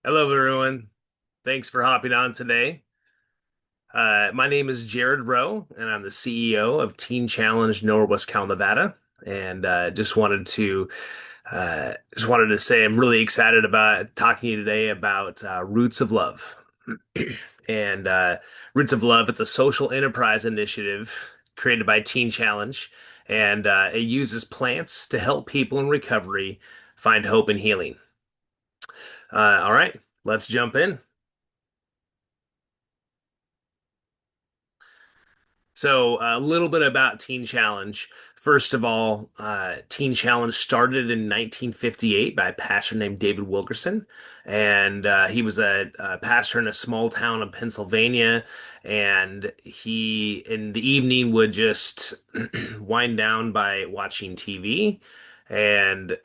Hello, everyone. Thanks for hopping on today. My name is Jared Rowe, and I'm the CEO of Teen Challenge Norwest Cal, Nevada. And just wanted to say I'm really excited about talking to you today about Roots of Love. And Roots of Love, it's a social enterprise initiative created by Teen Challenge, and it uses plants to help people in recovery find hope and healing. All right, let's jump in. So, a little bit about Teen Challenge. First of all, Teen Challenge started in 1958 by a pastor named David Wilkerson, and he was a pastor in a small town in Pennsylvania. And he, in the evening, would just wind down by watching TV. And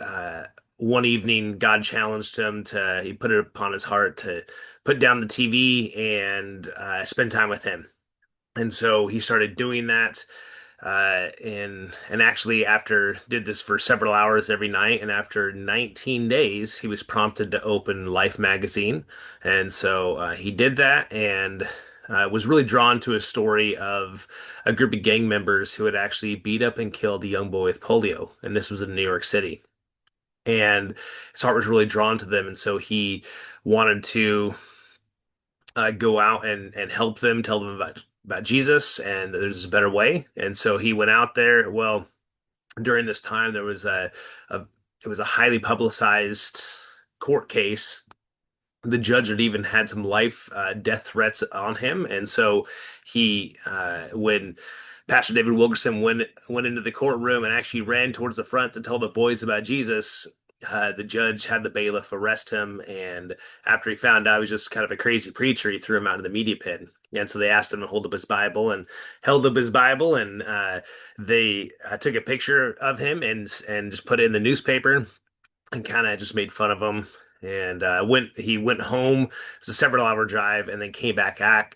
one evening, God challenged him he put it upon his heart to put down the TV and spend time with him. And so he started doing that, and actually after did this for several hours every night. And after 19 days, he was prompted to open Life magazine, and so he did that, and was really drawn to a story of a group of gang members who had actually beat up and killed a young boy with polio, and this was in New York City. And his heart was really drawn to them, and so he wanted to go out and help them, tell them about Jesus, and there's a better way. And so he went out there. Well, during this time, there was a it was a highly publicized court case. The judge had even had some life death threats on him, and so when Pastor David Wilkerson went into the courtroom and actually ran towards the front to tell the boys about Jesus. The judge had the bailiff arrest him, and after he found out he was just kind of a crazy preacher, he threw him out of the media pit. And so they asked him to hold up his Bible, and held up his Bible, and they took a picture of him and just put it in the newspaper and kind of just made fun of him. And he went home. It was a several hour drive, and then came back out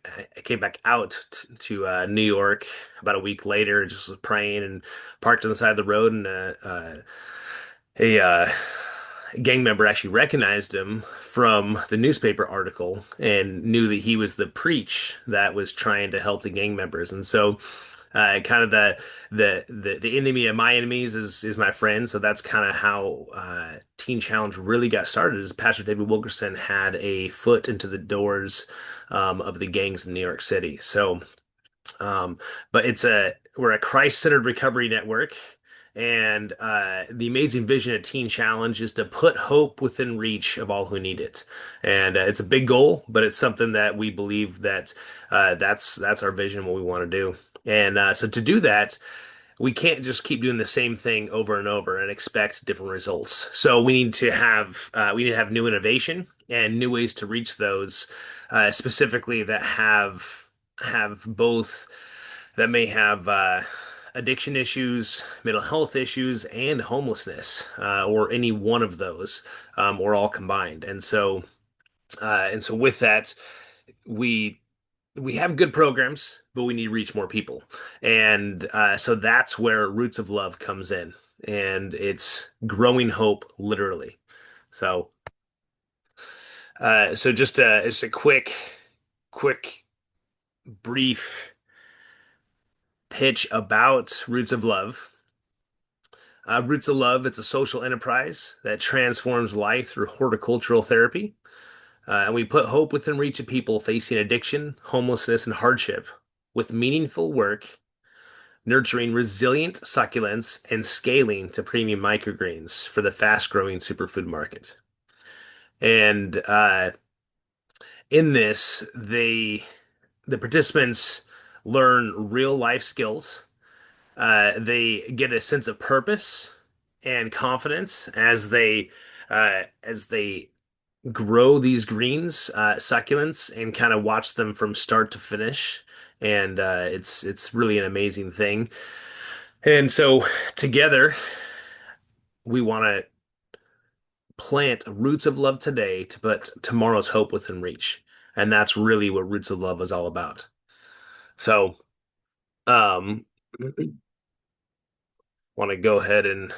to New York about a week later. Just was praying and parked on the side of the road, and a gang member actually recognized him from the newspaper article and knew that he was the preach that was trying to help the gang members. And so kind of the enemy of my enemies is my friend. So that's kind of how Teen Challenge really got started. Is Pastor David Wilkerson had a foot into the doors of the gangs in New York City. So, but we're a Christ-centered recovery network. And the amazing vision of Teen Challenge is to put hope within reach of all who need it. And it's a big goal, but it's something that we believe that that's our vision, what we want to do. And so to do that, we can't just keep doing the same thing over and over and expect different results. So we need to have new innovation and new ways to reach those, specifically have both that may have addiction issues, mental health issues, and homelessness, or any one of those, or all combined. And so with that, we we have good programs, but we need to reach more people. And so that's where Roots of Love comes in, and it's growing hope, literally. So, just a quick, brief pitch about Roots of Love. Roots of Love, it's a social enterprise that transforms life through horticultural therapy. And we put hope within reach of people facing addiction, homelessness, and hardship with meaningful work, nurturing resilient succulents and scaling to premium microgreens for the fast-growing superfood market. And in this, the participants learn real life skills. They get a sense of purpose and confidence as they grow these greens, succulents, and kind of watch them from start to finish. And it's really an amazing thing. And so together, we want to plant roots of love today to put tomorrow's hope within reach. And that's really what Roots of Love is all about. So, um, want to go ahead and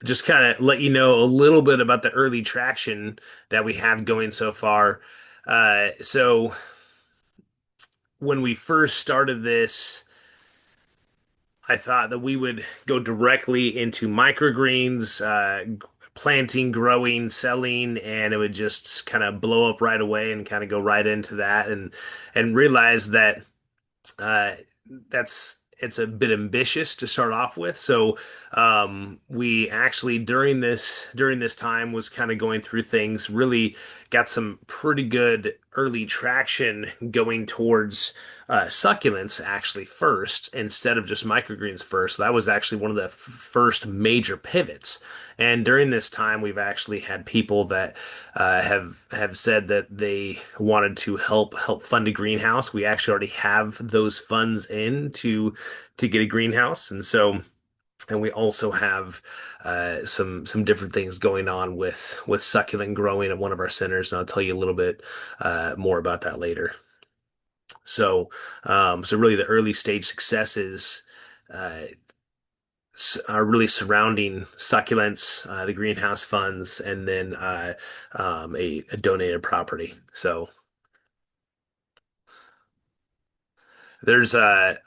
just kind of let you know a little bit about the early traction that we have going so far. So when we first started this, I thought that we would go directly into microgreens, planting, growing, selling, and it would just kind of blow up right away and kind of go right into that and realize that uh, it's a bit ambitious to start off with. So we actually during this time was kind of going through things, really got some pretty good early traction going towards succulents actually first instead of just microgreens first. So that was actually one of the first major pivots. And during this time, we've actually had people that have said that they wanted to help fund a greenhouse. We actually already have those funds in to get a greenhouse, and we also have some different things going on with succulent growing at one of our centers, and I'll tell you a little bit more about that later. So, so really, the early stage successes uh, are really surrounding succulents, the greenhouse funds, and then a donated property. So there's a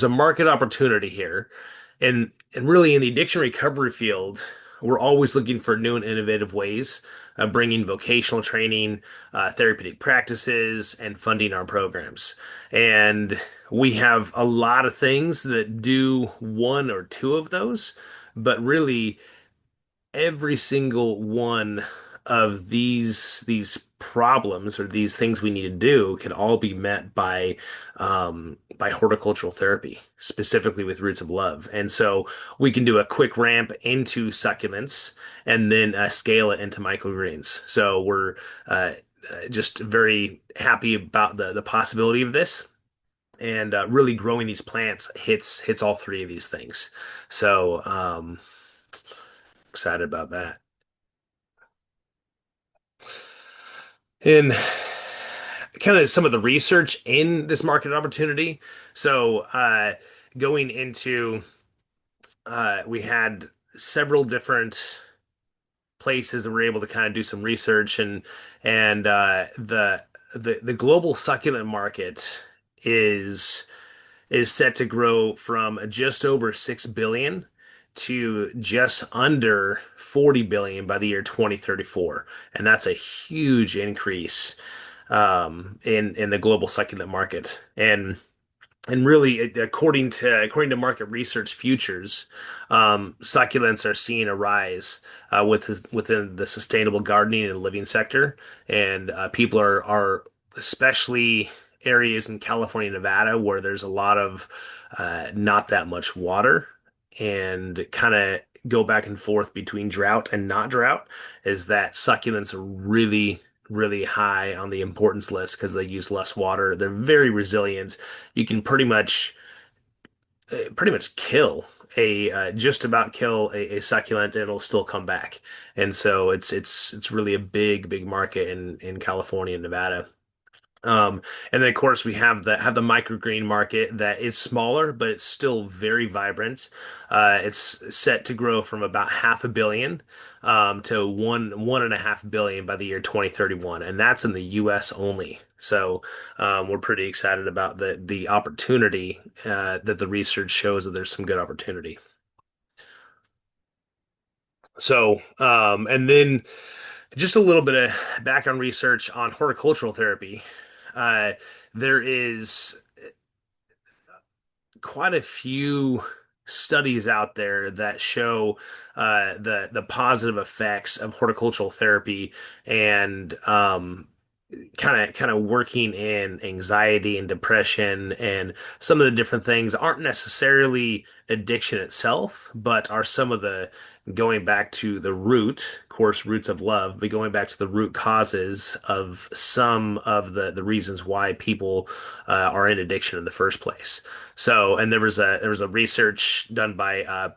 market opportunity here, and really in the addiction recovery field, we're always looking for new and innovative ways of bringing vocational training, therapeutic practices, and funding our programs. And we have a lot of things that do one or two of those, but really every single one of these problems or these things we need to do can all be met by horticultural therapy, specifically with roots of love. And so we can do a quick ramp into succulents and then scale it into microgreens. So we're just very happy about the possibility of this. And really growing these plants hits all three of these things. So excited about that. And kind of some of the research in this market opportunity. So, going into, we had several different places that were able to kind of do some research, and the global succulent market is is set to grow from just over 6 billion to just under 40 billion by the year 2034. And that's a huge increase in the global succulent market. And really, according to market research futures, succulents are seeing a rise within the sustainable gardening and living sector, and people are especially areas in California, Nevada, where there's a lot of not that much water, and kind of go back and forth between drought and not drought, is that succulents are really high on the importance list because they use less water. They're very resilient. You can pretty much kill a just about kill a succulent and it'll still come back. And so it's really a big market in California and Nevada. And then of course we have the microgreen market that is smaller, but it's still very vibrant. It's set to grow from about half a billion to one and a half billion by the year 2031, and that's in the U.S. only. So we're pretty excited about the opportunity that the research shows that there's some good opportunity. So and then just a little bit of background research on horticultural therapy. Uh, there is quite a few studies out there that show the positive effects of horticultural therapy and kind of working in anxiety and depression, and some of the different things aren't necessarily addiction itself, but are some of the going back to the root, of course, roots of love, but going back to the root causes of some of the reasons why people are in addiction in the first place. So, and there was a research done by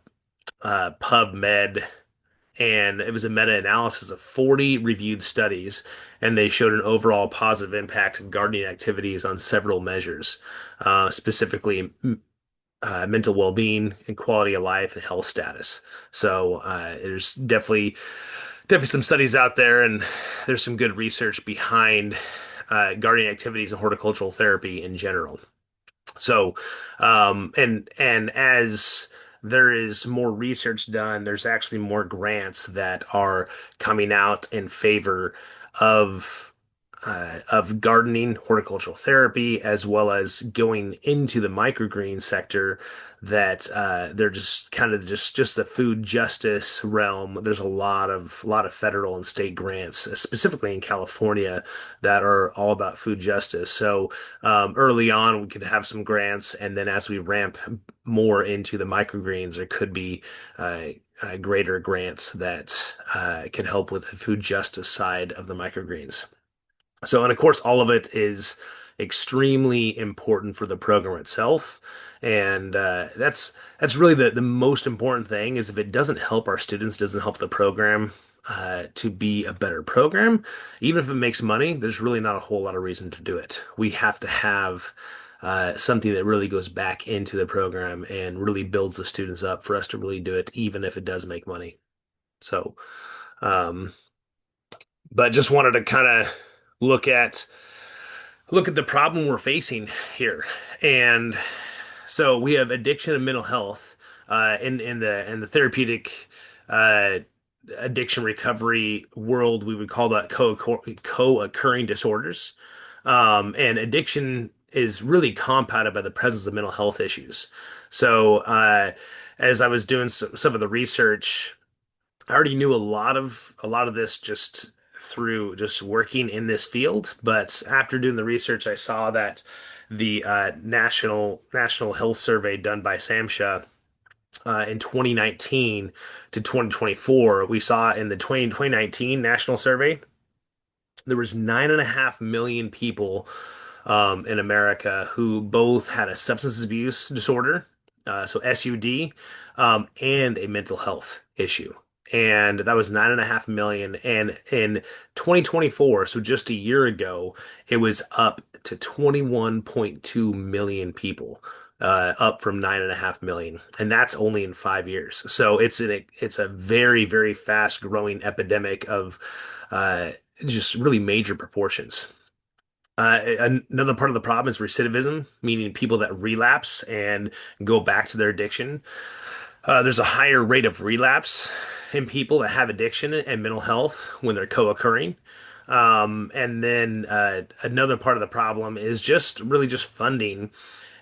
PubMed, and it was a meta-analysis of 40 reviewed studies, and they showed an overall positive impact of gardening activities on several measures, specifically mental well-being and quality of life and health status. So there's definitely some studies out there, and there's some good research behind gardening activities and horticultural therapy in general. So, and as there is more research done, there's actually more grants that are coming out in favor of gardening, horticultural therapy, as well as going into the microgreen sector. That they're just kind of just the food justice realm. There's a lot of federal and state grants, specifically in California, that are all about food justice. So early on, we could have some grants, and then as we ramp more into the microgreens, there could be greater grants that can help with the food justice side of the microgreens. So, and of course, all of it is extremely important for the program itself. And that's really the most important thing is if it doesn't help our students, doesn't help the program to be a better program, even if it makes money, there's really not a whole lot of reason to do it. We have to have something that really goes back into the program and really builds the students up for us to really do it, even if it does make money. So, um, but just wanted to kind of look at look at the problem we're facing here. And so we have addiction and mental health in the therapeutic uh, addiction recovery world. We would call that co-occurring disorders. And addiction is really compounded by the presence of mental health issues. So as I was doing some of the research, I already knew a lot of this just through just working in this field, but after doing the research, I saw that the National Health Survey done by SAMHSA in 2019 to 2024, we saw in the 2019 National Survey there was 9.5 million people in America who both had a substance abuse disorder, so SUD, and a mental health issue. And that was 9.5 million. And in 2024, so just a year ago, it was up to 21.2 million people, up from 9.5 million. And that's only in 5 years. So it's a very, very fast growing epidemic of uh, just really major proportions. Another part of the problem is recidivism, meaning people that relapse and go back to their addiction. There's a higher rate of relapse in people that have addiction and mental health when they're co-occurring. And then another part of the problem is just really just funding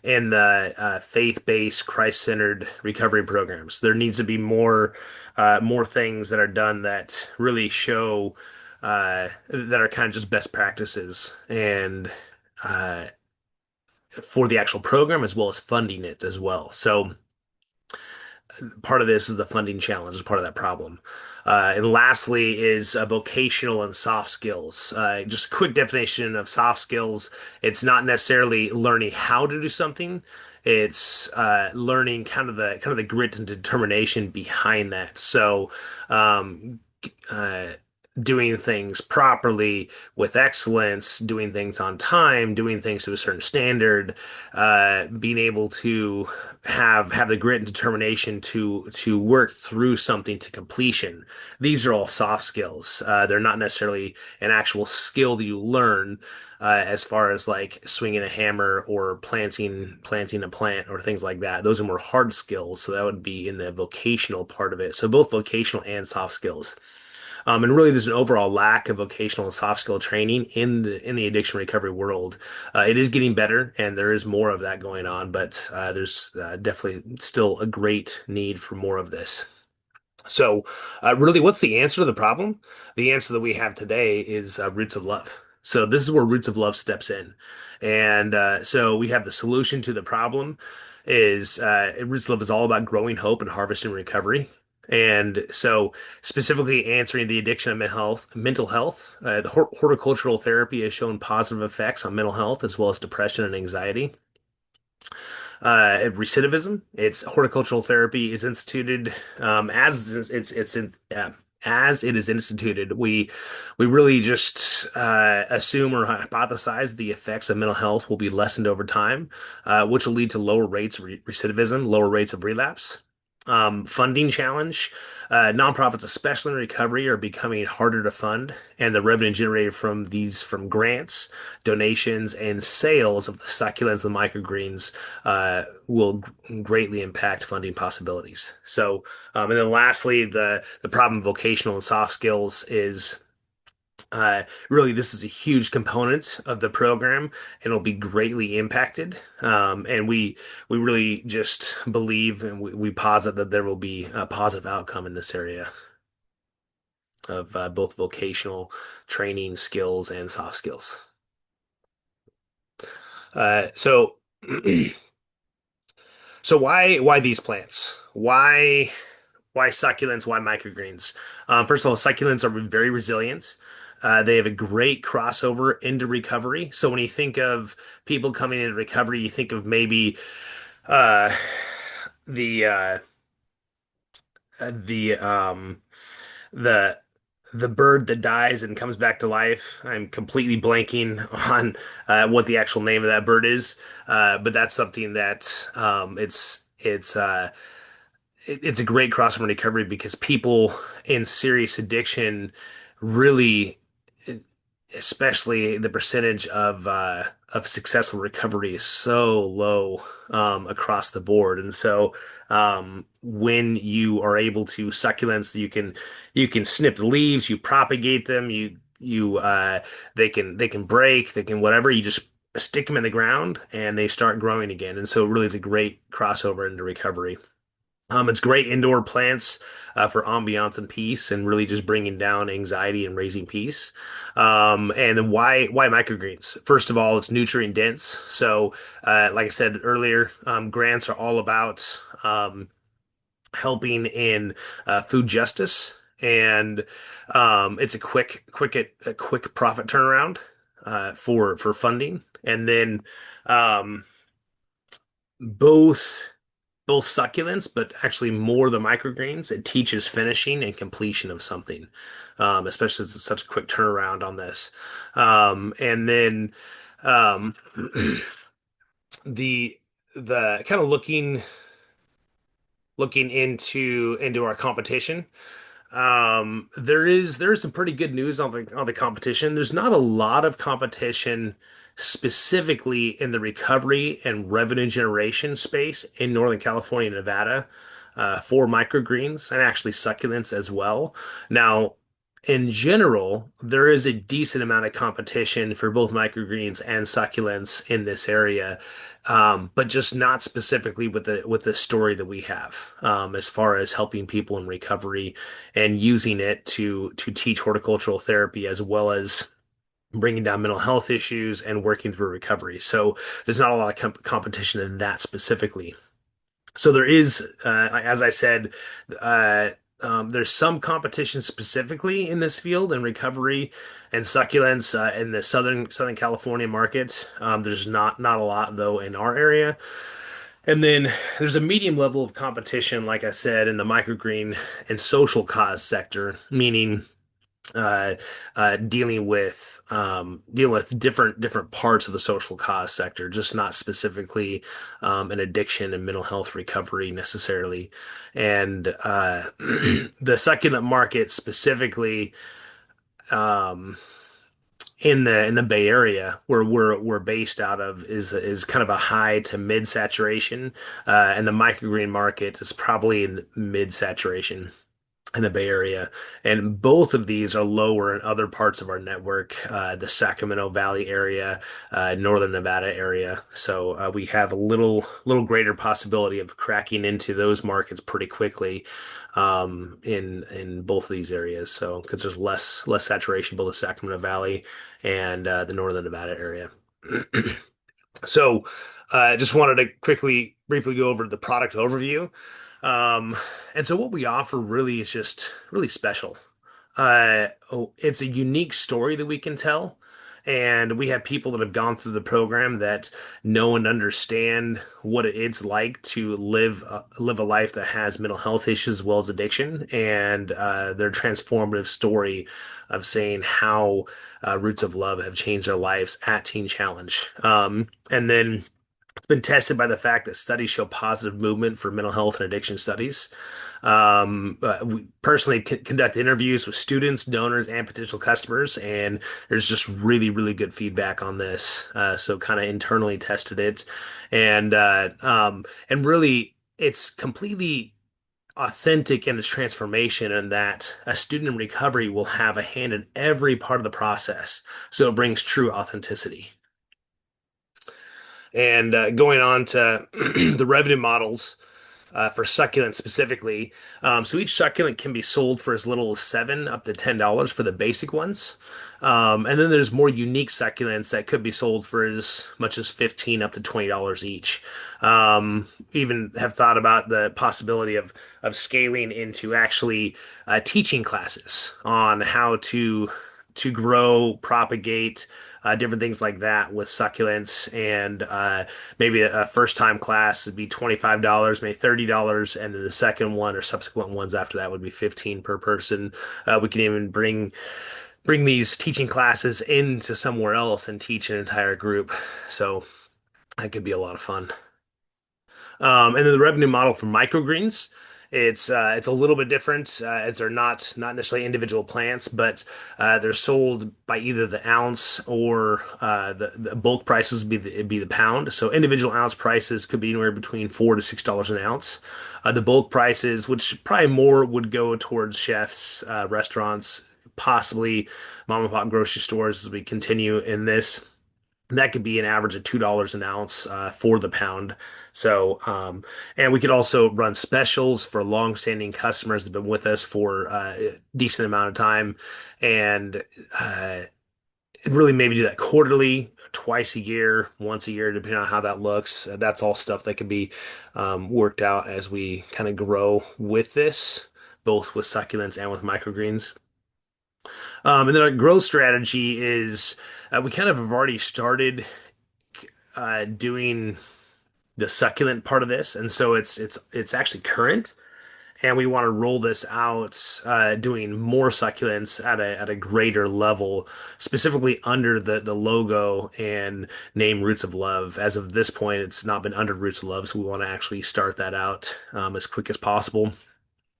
in the faith-based, Christ-centered recovery programs. There needs to be more things that are done that really show that are kind of just best practices and uh, for the actual program as well as funding it as well. So part of this is the funding challenge is part of that problem. And lastly is vocational and soft skills. Just a quick definition of soft skills. It's not necessarily learning how to do something. It's learning kind of the grit and determination behind that. So um, uh, doing things properly with excellence, doing things on time, doing things to a certain standard, being able to have the grit and determination to work through something to completion. These are all soft skills. They're not necessarily an actual skill that you learn. As far as like swinging a hammer or planting a plant or things like that, those are more hard skills. So that would be in the vocational part of it. So both vocational and soft skills. And really, there's an overall lack of vocational and soft skill training in the addiction recovery world. It is getting better, and there is more of that going on, but there's definitely still a great need for more of this. So, really, what's the answer to the problem? The answer that we have today is Roots of Love. So, this is where Roots of Love steps in. And so, we have the solution to the problem is Roots of Love is all about growing hope and harvesting recovery. And so, specifically answering the addiction of mental health, the horticultural therapy has shown positive effects on mental health as well as depression and anxiety. Recidivism. It's horticultural therapy is instituted as it's as it is instituted, we really just assume or hypothesize the effects of mental health will be lessened over time, which will lead to lower rates of recidivism, lower rates of relapse. Funding challenge. Nonprofits, especially in recovery, are becoming harder to fund, and the revenue generated from grants, donations, and sales of the succulents and microgreens will greatly impact funding possibilities. So, and then lastly, the problem of vocational and soft skills is really, this is a huge component of the program, and it'll be greatly impacted. And we really just believe and we posit that there will be a positive outcome in this area of both vocational training skills and soft skills. So, so why these plants? Why succulents? Why microgreens? First of all, succulents are very resilient. They have a great crossover into recovery. So when you think of people coming into recovery, you think of maybe uh, the uh, the the the bird that dies and comes back to life. I'm completely blanking on what the actual name of that bird is, but that's something that it's a great crossover recovery because people in serious addiction really, especially the percentage of successful recovery is so low across the board, and so when you are able to succulents, you can snip the leaves, you propagate them, they can break, they can whatever, you just stick them in the ground and they start growing again, and so it really is a great crossover into recovery. It's great indoor plants for ambiance and peace, and really just bringing down anxiety and raising peace. And then why microgreens? First of all, it's nutrient dense. So, like I said earlier, grants are all about helping in food justice, and it's a quick profit turnaround for funding. And then um, both both succulents, but actually more the microgreens. It teaches finishing and completion of something, especially as it's such a quick turnaround on this. And then um, the the kind of looking into our competition. There is some pretty good news on the competition. There's not a lot of competition specifically in the recovery and revenue generation space in Northern California and Nevada for microgreens and actually succulents as well. Now, in general, there is a decent amount of competition for both microgreens and succulents in this area, but just not specifically with the story that we have, as far as helping people in recovery and using it to teach horticultural therapy as well as bringing down mental health issues and working through recovery. So there's not a lot of competition in that specifically. So there is, as I said, uh, there's some competition specifically in this field in recovery and succulents in the Southern California market. There's not a lot though in our area. And then there's a medium level of competition, like I said, in the microgreen and social cause sector, meaning uh, dealing with different parts of the social cause sector, just not specifically an addiction and mental health recovery necessarily. And the succulent market specifically um, in the Bay Area, where we're based out of, is kind of a high to mid saturation, and the microgreen market is probably in mid saturation in the Bay Area. And both of these are lower in other parts of our network, the Sacramento Valley area, Northern Nevada area. So we have a little greater possibility of cracking into those markets pretty quickly in both of these areas. So because there's less saturation both the Sacramento Valley and the Northern Nevada area. So, just wanted to briefly go over the product overview. Um, and so what we offer really is just really special. It's a unique story that we can tell, And we have people that have gone through the program that know and understand what it's like to live a life that has mental health issues as well as addiction, and their transformative story of saying how Roots of Love have changed their lives at Teen Challenge. And then it's been tested by the fact that studies show positive movement for mental health and addiction studies. We personally conduct interviews with students, donors, and potential customers, and there's just really, really good feedback on this. So kind of internally tested it, and really, it's completely authentic in its transformation, and that a student in recovery will have a hand in every part of the process. So it brings true authenticity. And going on to the revenue models for succulents specifically. So each succulent can be sold for as little as $7 up to $10 for the basic ones. And then there's more unique succulents that could be sold for as much as 15 up to $20 each. Even have thought about the possibility of scaling into actually teaching classes on how to grow, propagate, different things like that with succulents. And maybe a first time class would be $25, maybe $30, and then the second one or subsequent ones after that would be 15 per person. We can even bring these teaching classes into somewhere else and teach an entire group. So that could be a lot of fun. And then the revenue model for microgreens, it's a little bit different. As they're not necessarily individual plants, but they're sold by either the ounce or the bulk prices be the pound. So individual ounce prices could be anywhere between $4 to $6 an ounce. The bulk prices, which probably more would go towards chefs, restaurants, possibly mom and pop grocery stores as we continue in this. That could be an average of $2 an ounce for the pound. So, and we could also run specials for long-standing customers that have been with us for a decent amount of time, and really maybe do that quarterly, twice a year, once a year, depending on how that looks. That's all stuff that can be worked out as we kind of grow with this, both with succulents and with microgreens. And then our growth strategy is we kind of have already started doing the succulent part of this, and so it's actually current, and we want to roll this out, doing more succulents at a greater level, specifically under the logo and name Roots of Love. As of this point, it's not been under Roots of Love, so we want to actually start that out as quick as possible.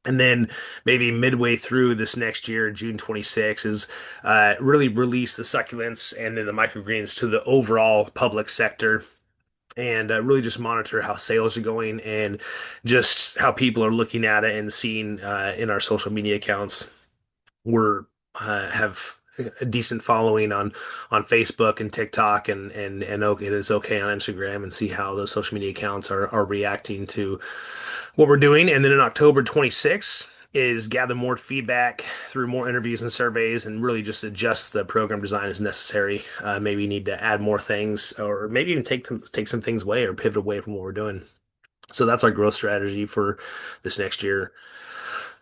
And then maybe midway through this next year, June 26th, is really release the succulents and then the microgreens to the overall public sector, and really just monitor how sales are going and just how people are looking at it and seeing in our social media accounts. We're have a decent following on Facebook and TikTok, and okay, it is okay on Instagram, and see how those social media accounts are reacting to what we're doing. And then in October 26th is gather more feedback through more interviews and surveys, and really just adjust the program design as necessary. Maybe you need to add more things, or maybe even take some things away or pivot away from what we're doing. So that's our growth strategy for this next year.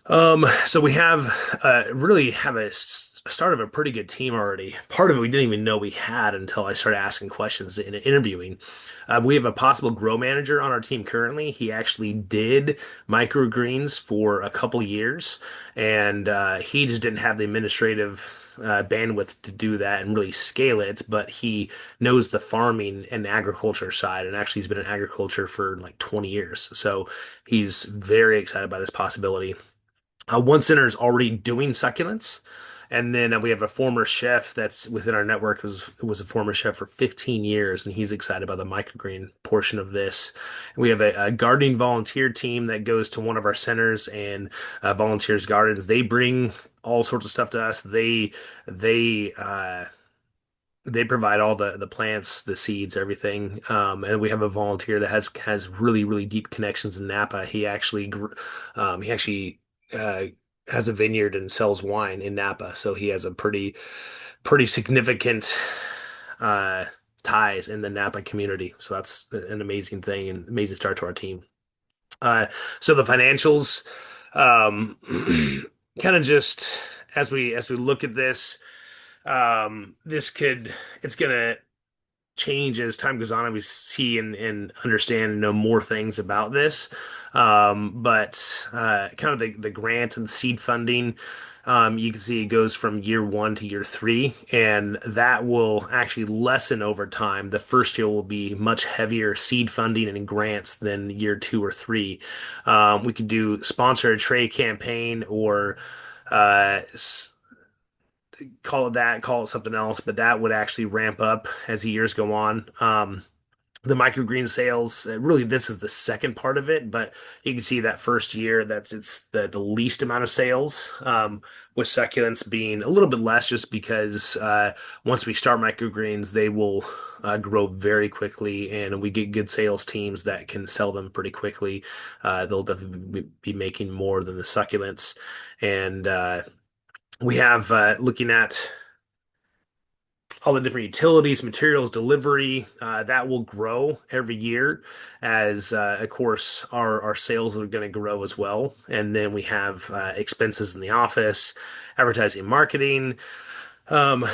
So we have really have a start of a pretty good team already. Part of it we didn't even know we had until I started asking questions in interviewing. We have a possible grow manager on our team currently. He actually did microgreens for a couple years, and he just didn't have the administrative bandwidth to do that and really scale it. But he knows the farming and agriculture side, and actually he's been in agriculture for like 20 years. So he's very excited by this possibility. One center is already doing succulents. And then we have a former chef that's within our network, was a former chef for 15 years, and he's excited about the microgreen portion of this. And we have a gardening volunteer team that goes to one of our centers and volunteers gardens. They bring all sorts of stuff to us. They provide all the plants, the seeds, everything. And we have a volunteer that has really, really deep connections in Napa. He actually uh, has a vineyard and sells wine in Napa, so he has a pretty significant uh, ties in the Napa community. So that's an amazing thing and amazing start to our team. Uh, so the financials, um, kind of just as we look at this. This could, it's gonna change as time goes on and we see and understand and know more things about this. But kind of the grants and the seed funding, you can see it goes from year one to year three, and that will actually lessen over time. The first year will be much heavier seed funding and grants than year two or three. We could do sponsor a trade campaign or uh, call it that, call it something else, but that would actually ramp up as the years go on. The microgreen sales, really, this is the second part of it, but you can see that first year that's it's the least amount of sales, with succulents being a little bit less just because once we start microgreens, they will grow very quickly and we get good sales teams that can sell them pretty quickly. They'll definitely be making more than the succulents. And we have looking at all the different utilities, materials, delivery, that will grow every year as, of course, our sales are going to grow as well. And then we have expenses in the office, advertising, marketing. Um,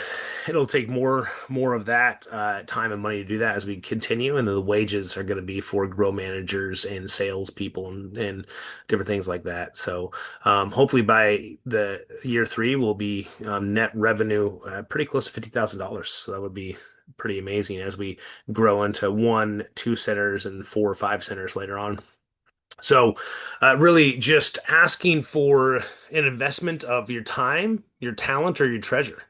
it'll take more of that time and money to do that as we continue, and then the wages are going to be for grow managers and salespeople and different things like that. So hopefully by the year three, we'll be net revenue pretty close to $50,000. So that would be pretty amazing as we grow into one, two centers, and four or five centers later on. So, really just asking for an investment of your time, your talent, or your treasure.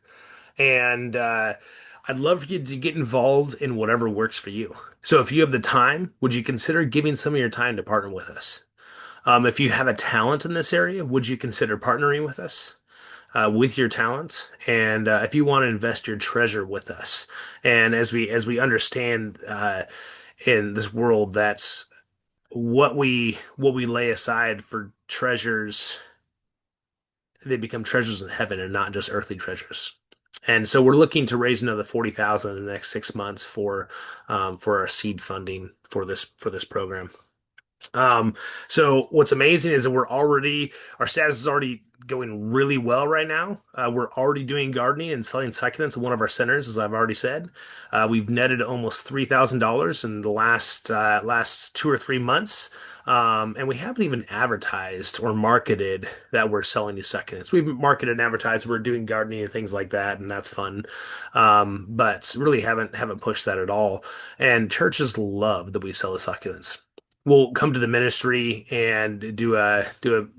And I'd love for you to get involved in whatever works for you. So if you have the time, would you consider giving some of your time to partner with us? If you have a talent in this area, would you consider partnering with us with your talent? And if you want to invest your treasure with us, and as we understand in this world, that's what we lay aside for treasures, they become treasures in heaven and not just earthly treasures. And so we're looking to raise another 40,000 in the next 6 months for our seed funding for this program. So what's amazing is that our status is already going really well right now. We're already doing gardening and selling succulents in one of our centers, as I've already said. We've netted almost $3,000 in the last 2 or 3 months. And we haven't even advertised or marketed that we're selling these succulents. We've marketed and advertised we're doing gardening and things like that, and that's fun. But really haven't pushed that at all. And churches love that we sell the succulents. We'll come to the ministry and do a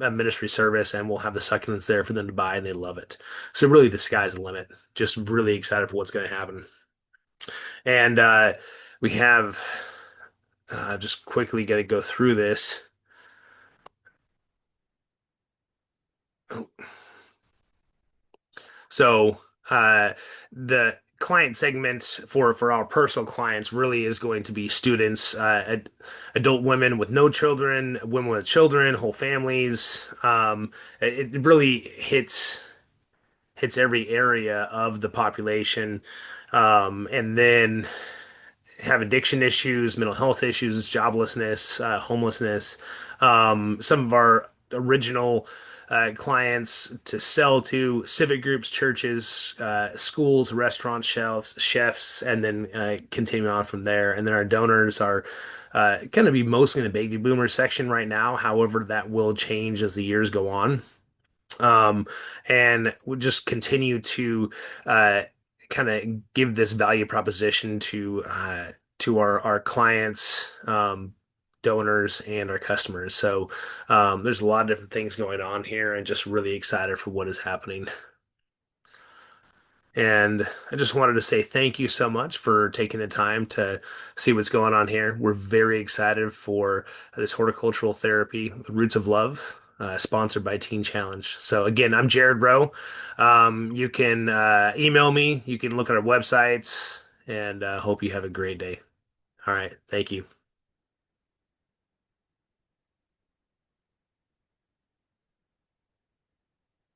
ministry service, and we'll have the succulents there for them to buy, and they love it. So really, the sky's the limit. Just really excited for what's going to happen. And we have just quickly got to go through this. So the client segment for our personal clients really is going to be students, adult women with no children, women with children, whole families. It really hits every area of the population. And then have addiction issues, mental health issues, joblessness, homelessness. Some of our original clients to sell to civic groups, churches, schools, restaurants, chefs, and then continue on from there. And then our donors are going to be mostly in the baby boomer section right now. However, that will change as the years go on. Um, and we'll just continue to uh, kind of give this value proposition to our clients, donors, and our customers. So there's a lot of different things going on here, and just really excited for what is happening. And I just wanted to say thank you so much for taking the time to see what's going on here. We're very excited for this horticultural therapy, Roots of Love, sponsored by Teen Challenge. So again, I'm Jared Rowe. You can email me. You can look at our websites, and hope you have a great day. All right. Thank you.